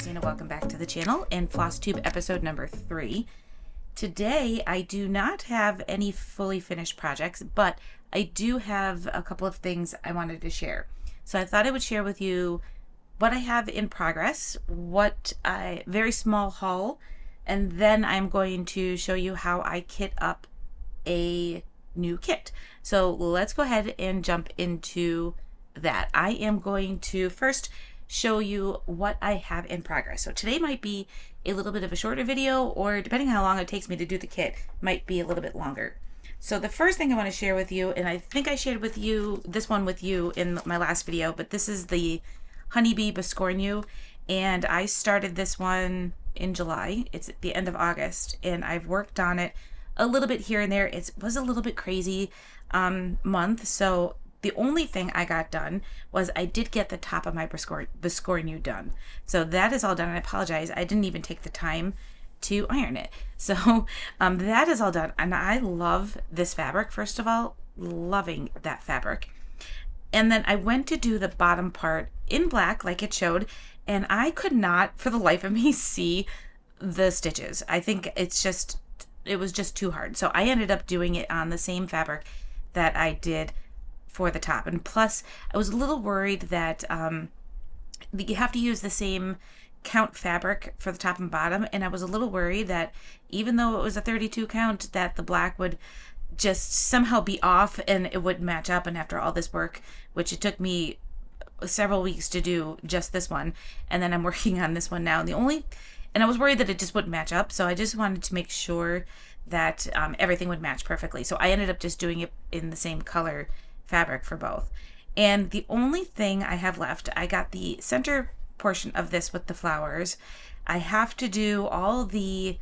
Christina. Welcome back to the channel and Flosstube episode number 3. Today I do not have any fully finished projects, but I do have a couple of things I wanted to share. So I thought I would share with you what I have in progress, very small haul, and then I'm going to show you how I kit up a new kit. So let's go ahead and jump into that. I am going to first show you what I have in progress. So today might be a little bit of a shorter video, or depending how long it takes me to do the kit, might be a little bit longer. So the first thing I want to share with you, and I think I shared with you this one with you in my last video, but this is the Beekeeper Biscornu, and I started this one in July. It's at the end of August, and I've worked on it a little bit here and there. It was a little bit crazy month, so the only thing I got done was I did get the top of my Biscornu done. So that is all done. I apologize, I didn't even take the time to iron it. So that is all done. And I love this fabric, first of all, loving that fabric. And then I went to do the bottom part in black like it showed, and I could not for the life of me see the stitches. I think it was just too hard. So I ended up doing it on the same fabric that I did for the top. And plus I was a little worried that you have to use the same count fabric for the top and bottom, and I was a little worried that even though it was a 32 count, that the black would just somehow be off and it wouldn't match up. And after all this work, which it took me several weeks to do just this one, and then I'm working on this one now, and I was worried that it just wouldn't match up. So I just wanted to make sure that everything would match perfectly. So I ended up just doing it in the same color fabric for both. And the only thing I have left, I got the center portion of this with the flowers. I have to do all the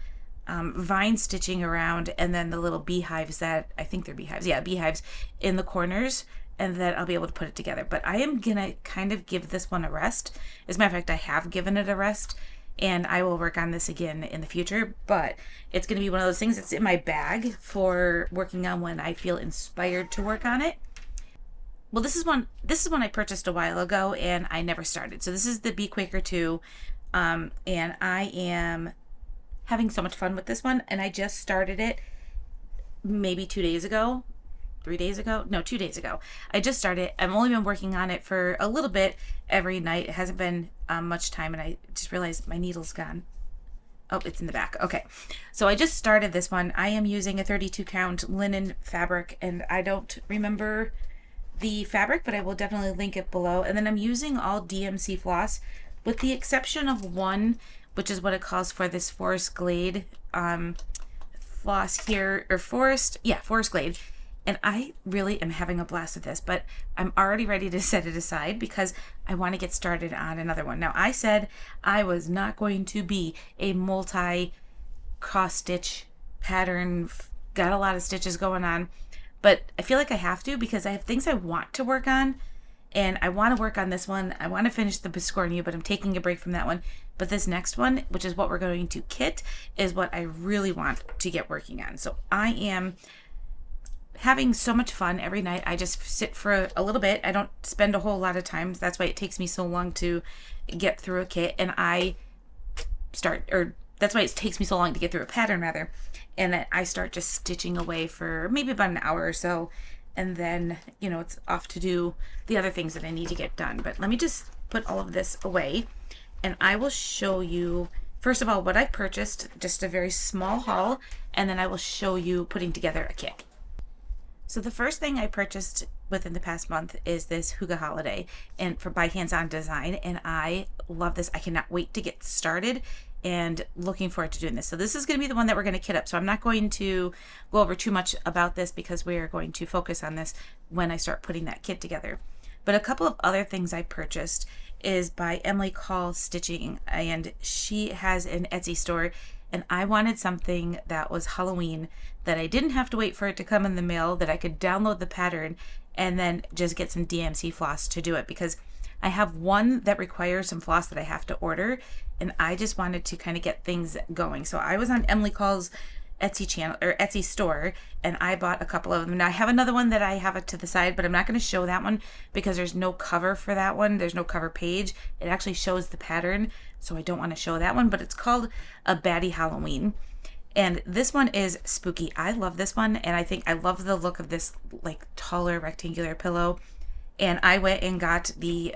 vine stitching around, and then the little beehives that I think they're beehives. Yeah, beehives in the corners, and then I'll be able to put it together. But I am gonna kind of give this one a rest. As a matter of fact, I have given it a rest, and I will work on this again in the future. But it's gonna be one of those things that's in my bag for working on when I feel inspired to work on it. Well, this is one I purchased a while ago and I never started. So this is the Quaker 2, and I am having so much fun with this one, and I just started it maybe 2 days ago. 3 days ago? No, 2 days ago. I just started. I've only been working on it for a little bit every night. It hasn't been much time, and I just realized my needle's gone. Oh, it's in the back. Okay. So I just started this one. I am using a 32 count linen fabric, and I don't remember the fabric, but I will definitely link it below. And then I'm using all DMC floss, with the exception of one, which is what it calls for, this Forest Glade floss here, or Forest Glade. And I really am having a blast with this, but I'm already ready to set it aside because I want to get started on another one. Now, I said I was not going to be a multi cross stitch pattern, got a lot of stitches going on, but I feel like I have to because I have things I want to work on, and I want to work on this one. I want to finish the Biscornu, but I'm taking a break from that one. But this next one, which is what we're going to kit, is what I really want to get working on. So I am having so much fun every night. I just sit for a little bit. I don't spend a whole lot of time. That's why it takes me so long to get through a kit, and that's why it takes me so long to get through a pattern, rather. And then I start just stitching away for maybe about an hour or so, and then, it's off to do the other things that I need to get done. But let me just put all of this away, and I will show you, first of all, what I purchased, just a very small haul, and then I will show you putting together a kit. So the first thing I purchased within the past month is this Hygge holiday, and by Hands On Design, and I love this. I cannot wait to get started, and looking forward to doing this. So this is going to be the one that we're going to kit up. So I'm not going to go over too much about this because we are going to focus on this when I start putting that kit together. But a couple of other things I purchased is by Emily Call Stitching, and she has an Etsy store, and I wanted something that was Halloween, that I didn't have to wait for it to come in the mail, that I could download the pattern and then just get some DMC floss to do it, because I have one that requires some floss that I have to order, and I just wanted to kind of get things going. So I was on Emily Call's Etsy channel or Etsy store, and I bought a couple of them. Now I have another one that I have to the side, but I'm not going to show that one because there's no cover for that one. There's no cover page. It actually shows the pattern, so I don't want to show that one, but it's called a Baddie Halloween. And this one is spooky. I love this one, and I think I love the look of this like taller rectangular pillow. And I went and got the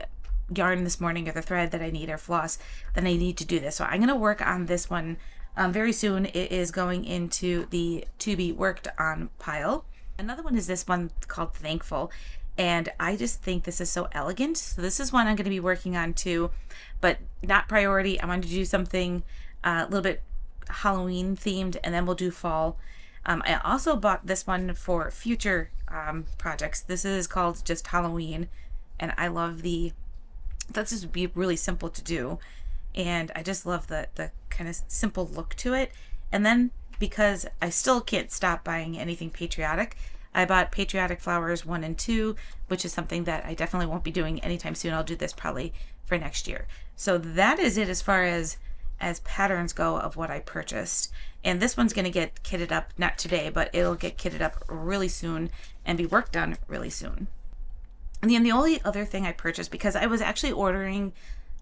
yarn this morning, or the thread that I need, or floss that I need to do this. So I'm going to work on this one very soon. It is going into the to be worked on pile. Another one is this one called Thankful, and I just think this is so elegant. So this is one I'm going to be working on too, but not priority. I want to do something a little bit Halloween themed, and then we'll do fall. I also bought this one for future projects. This is called just Halloween, and I love that's just be really simple to do, and I just love the kind of simple look to it. And then because I still can't stop buying anything patriotic, I bought Patriotic Flowers 1 and 2, which is something that I definitely won't be doing anytime soon. I'll do this probably for next year. So that is it as far as patterns go of what I purchased. And this one's going to get kitted up, not today, but it'll get kitted up really soon and be worked on really soon. And then the only other thing I purchased, because I was actually ordering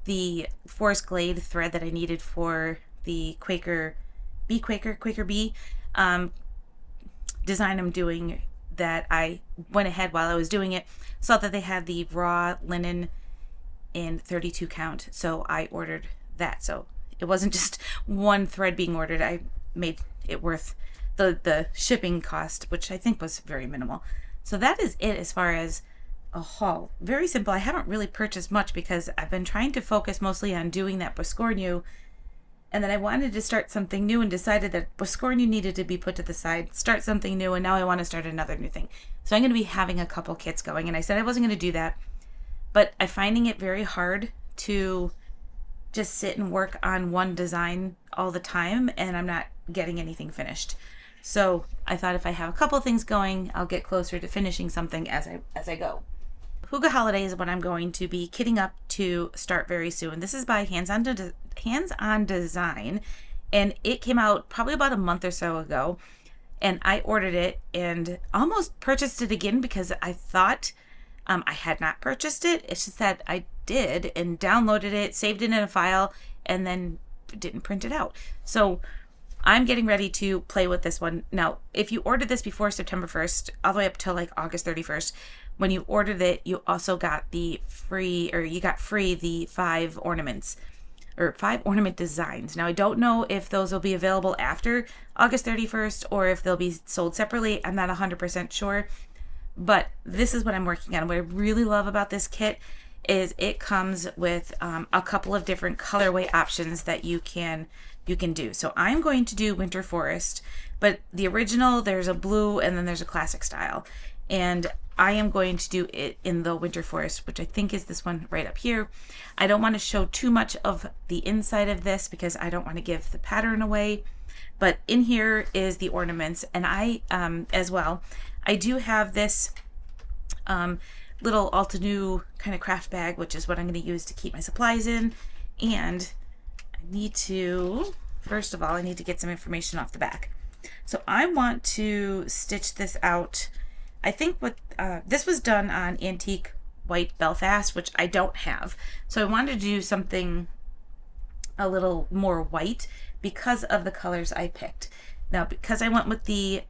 the Forest Glade thread that I needed for the Quaker Bee design I'm doing, that I went ahead while I was doing it, saw that they had the raw linen in 32 count, so I ordered that. So it wasn't just one thread being ordered. I made it worth the shipping cost, which I think was very minimal. So that is it as far as a haul. Very simple. I haven't really purchased much because I've been trying to focus mostly on doing that Biscornu, and then I wanted to start something new and decided that Biscornu needed to be put to the side, start something new, and now I want to start another new thing. So I'm going to be having a couple kits going, and I said I wasn't going to do that, but I'm finding it very hard to just sit and work on one design all the time, and I'm not getting anything finished. So I thought if I have a couple things going, I'll get closer to finishing something as I go. Hygge Holiday is what I'm going to be kitting up to start very soon. This is by Hands On Design, and it came out probably about a month or so ago, and I ordered it and almost purchased it again because I thought I had not purchased it. It's just that I did and downloaded it, saved it in a file, and then didn't print it out. So I'm getting ready to play with this one. Now, if you ordered this before September 1st, all the way up till like August 31st, when you ordered it, you also got the free the 5 ornaments, or 5 ornament designs. Now, I don't know if those will be available after August 31st or if they'll be sold separately. I'm not 100% sure, but this is what I'm working on. What I really love about this kit is it comes with a couple of different colorway options that you can do. So I'm going to do Winter Forest, but the original, there's a blue and then there's a classic style. And I am going to do it in the Winter Forest, which I think is this one right up here. I don't want to show too much of the inside of this because I don't want to give the pattern away. But in here is the ornaments, and I, as well, I do have this little Altenew kind of craft bag, which is what I'm going to use to keep my supplies in. And I need to, first of all, I need to get some information off the back. So I want to stitch this out. I think what this was done on antique white Belfast, which I don't have. So I wanted to do something a little more white because of the colors I picked. Now, because I went with the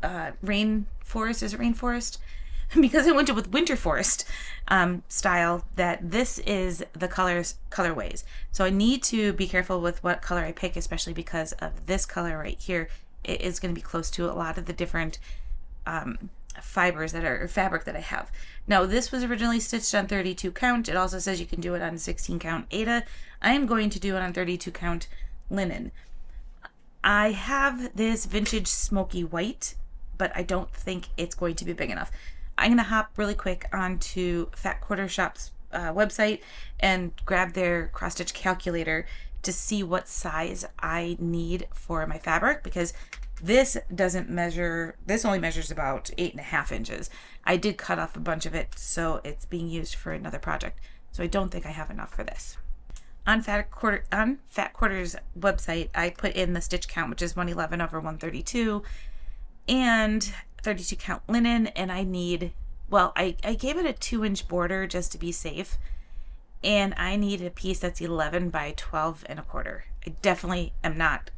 rainforest, is it rainforest? Because I went with Winter Forest style, that this is the colorways. So I need to be careful with what color I pick, especially because of this color right here. It is going to be close to a lot of the different fabric that I have. Now, this was originally stitched on 32 count. It also says you can do it on 16 count Aida. I am going to do it on 32 count linen. I have this vintage smoky white, but I don't think it's going to be big enough. I'm going to hop really quick onto Fat Quarter Shop's website and grab their cross stitch calculator to see what size I need for my fabric, because this doesn't measure, this only measures about 8.5 inches. I did cut off a bunch of it, so it's being used for another project. So I don't think I have enough for this. on Fat Quarter's website, I put in the stitch count, which is 111 over 132, and 32 count linen, and I need, well, I gave it a 2-inch border just to be safe, and I need a piece that's 11 by 12 and a quarter. I definitely am not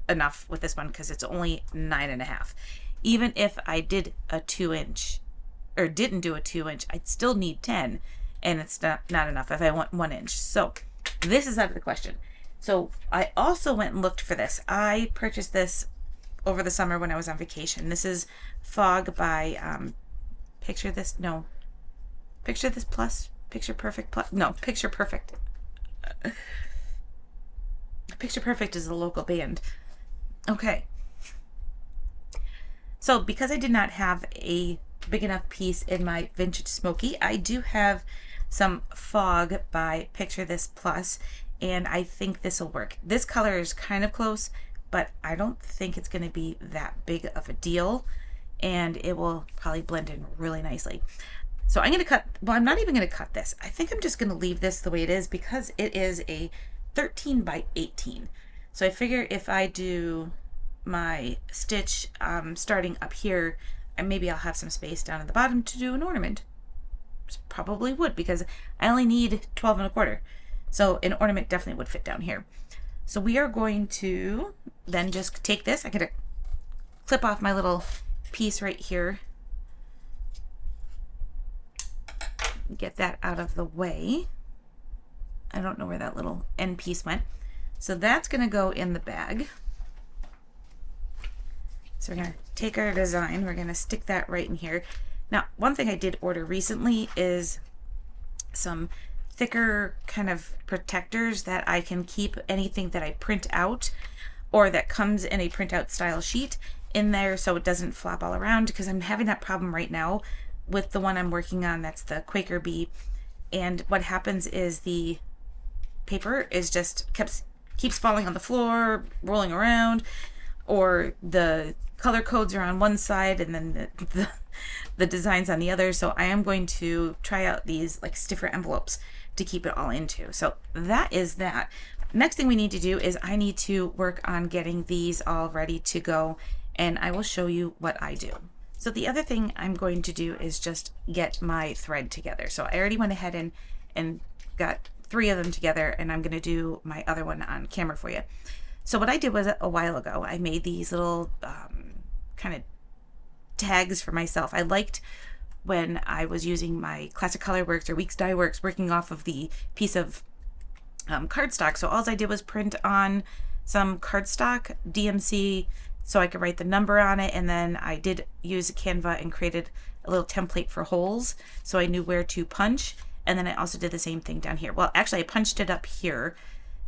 enough with this one because it's only 9.5. Even if I did a 2-inch or didn't do a 2-inch, I'd still need 10, and it's not enough if I want 1 inch. So this is out of the question. So I also went and looked for this. I purchased this over the summer when I was on vacation. This is Fog by Picture This Plus. Picture Perfect Plus. No, Picture Perfect. Picture Perfect is a local band. Okay. So because I did not have a big enough piece in my Vintage Smoky, I do have some Fog by Picture This Plus, and I think this will work. This color is kind of close, but I don't think it's going to be that big of a deal, and it will probably blend in really nicely. So I'm going to cut, well, I'm not even going to cut this. I think I'm just going to leave this the way it is because it is a 13 by 18. So I figure if I do my stitch starting up here, and maybe I'll have some space down at the bottom to do an ornament. Probably would, because I only need 12 and a quarter. So an ornament definitely would fit down here. So we are going to then just take this. I gotta clip off my little piece right here. Get that out of the way. I don't know where that little end piece went. So that's gonna go in the bag. So we're gonna take our design, we're gonna stick that right in here. Now, one thing I did order recently is some thicker kind of protectors that I can keep anything that I print out or that comes in a printout style sheet in there so it doesn't flop all around, because I'm having that problem right now with the one I'm working on. That's the Quaker bee, and what happens is the paper is just keeps falling on the floor, rolling around, or the color codes are on one side and then the designs on the other. So I am going to try out these like stiffer envelopes to keep it all into. So that is that. Next thing we need to do is I need to work on getting these all ready to go, and I will show you what I do. So the other thing I'm going to do is just get my thread together. So I already went ahead and got 3 of them together, and I'm going to do my other one on camera for you. So what I did was a while ago, I made these little kind of tags for myself. I liked when I was using my Classic Colorworks or Weeks Dye Works, working off of the piece of cardstock. So all I did was print on some cardstock DMC so I could write the number on it, and then I did use Canva and created a little template for holes so I knew where to punch. And then I also did the same thing down here. Well, actually I punched it up here,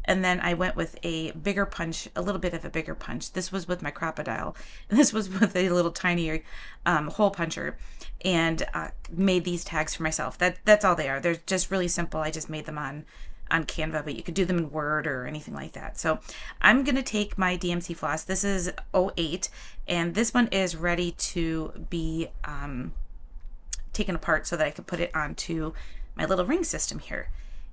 and then I went with a bigger punch, a little bit of a bigger punch. This was with my Crocodile, and this was with a little tinier hole puncher, and made these tags for myself. That's all they are. They're just really simple. I just made them on Canva, but you could do them in Word or anything like that. So I'm going to take my DMC floss. This is 08, and this one is ready to be taken apart so that I can put it onto my little ring system here.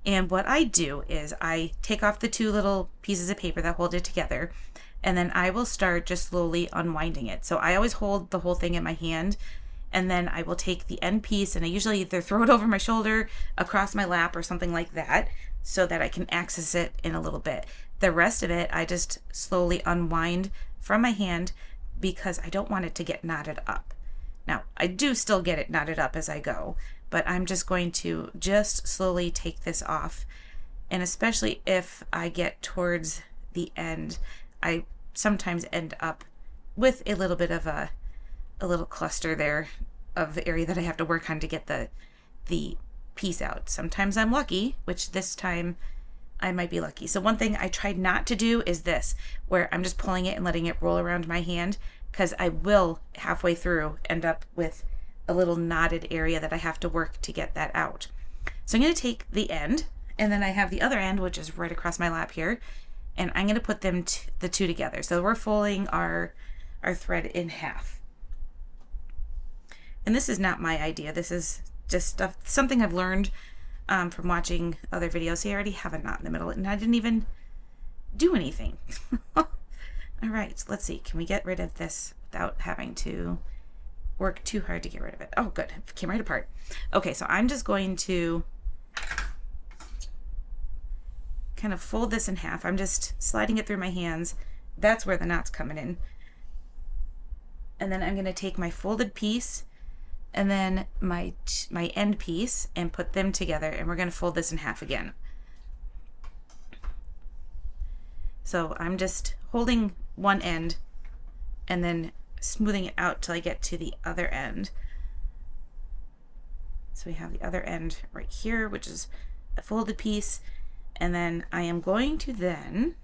And what I do is I take off the 2 little pieces of paper that hold it together, and then I will start just slowly unwinding it. So I always hold the whole thing in my hand, and then I will take the end piece, and I usually either throw it over my shoulder, across my lap, or something like that, so that I can access it in a little bit. The rest of it I just slowly unwind from my hand because I don't want it to get knotted up. Now, I do still get it knotted up as I go, but I'm just going to just slowly take this off. And especially if I get towards the end, I sometimes end up with a little bit of a little cluster there of the area that I have to work on to get the piece out. Sometimes I'm lucky, which this time I might be lucky. So one thing I tried not to do is this, where I'm just pulling it and letting it roll around my hand, because I will halfway through end up with a little knotted area that I have to work to get that out. So I'm going to take the end, and then I have the other end, which is right across my lap here, and I'm going to put them the 2 together. So we're folding our thread in half. And this is not my idea. This is just something I've learned from watching other videos. See, I already have a knot in the middle and I didn't even do anything. All right, let's see. Can we get rid of this without having to work too hard to get rid of it? Oh, good. It came right apart. Okay, so I'm just going to kind of fold this in half. I'm just sliding it through my hands. That's where the knot's coming in. And then I'm going to take my folded piece and then my end piece and put them together, and we're going to fold this in half again. So I'm just holding one end and then smoothing it out till I get to the other end. So we have the other end right here, which is a folded piece, and then I am going to then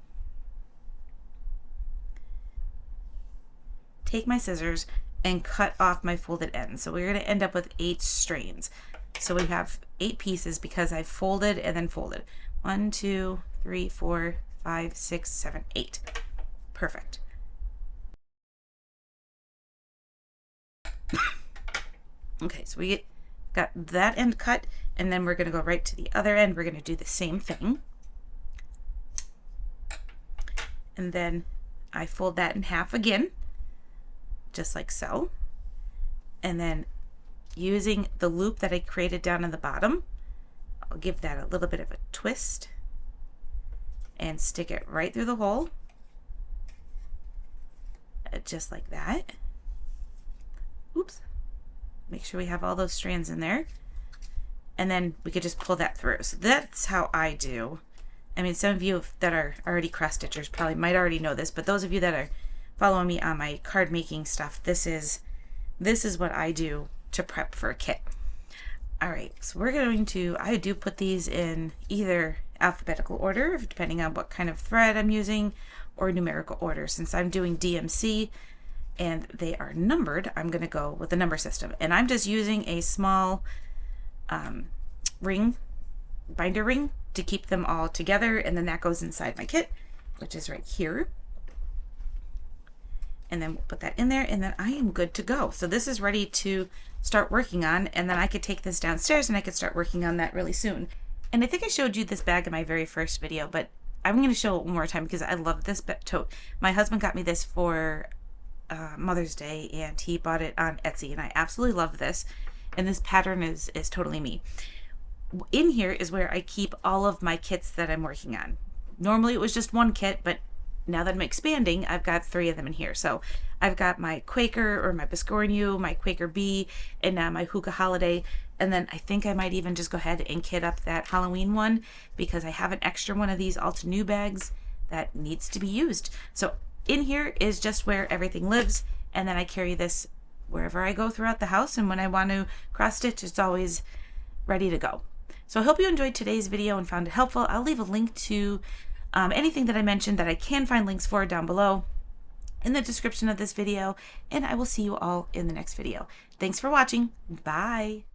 take my scissors and cut off my folded ends. So we're going to end up with 8 strands. So we have 8 pieces because I folded and then folded. 1, 2, 3, 4, 5, 6, 7, 8. Perfect. Okay, so we got that end cut, and then we're going to go right to the other end. We're going to do the same thing. And then I fold that in half again, just like so. And then using the loop that I created down in the bottom, I'll give that a little bit of a twist and stick it right through the hole, just like that. Oops. Make sure we have all those strands in there. And then we could just pull that through. So that's how I do. I mean, some of you that are already cross stitchers probably might already know this, but those of you that are following me on my card making stuff, this is what I do to prep for a kit. All right, so we're going to, I do put these in either alphabetical order, depending on what kind of thread I'm using, or numerical order. Since I'm doing DMC and they are numbered, I'm going to go with the number system. And I'm just using a small binder ring to keep them all together, and then that goes inside my kit, which is right here. And then we'll put that in there, and then I am good to go. So this is ready to start working on, and then I could take this downstairs and I could start working on that really soon. And I think I showed you this bag in my very first video, but I'm going to show it one more time because I love this tote. My husband got me this for Mother's Day, and he bought it on Etsy, and I absolutely love this. And this pattern is totally me. In here is where I keep all of my kits that I'm working on. Normally it was just one kit, but now that I'm expanding, I've got 3 of them in here. So I've got my Quaker or my Biscornu, my Quaker Bee, and now my Hygge Holiday. And then I think I might even just go ahead and kit up that Halloween one because I have an extra one of these Alta New bags that needs to be used. So in here is just where everything lives, and then I carry this wherever I go throughout the house, and when I want to cross stitch, it's always ready to go. So I hope you enjoyed today's video and found it helpful. I'll leave a link to anything that I mentioned that I can find links for down below in the description of this video, and I will see you all in the next video. Thanks for watching. Bye.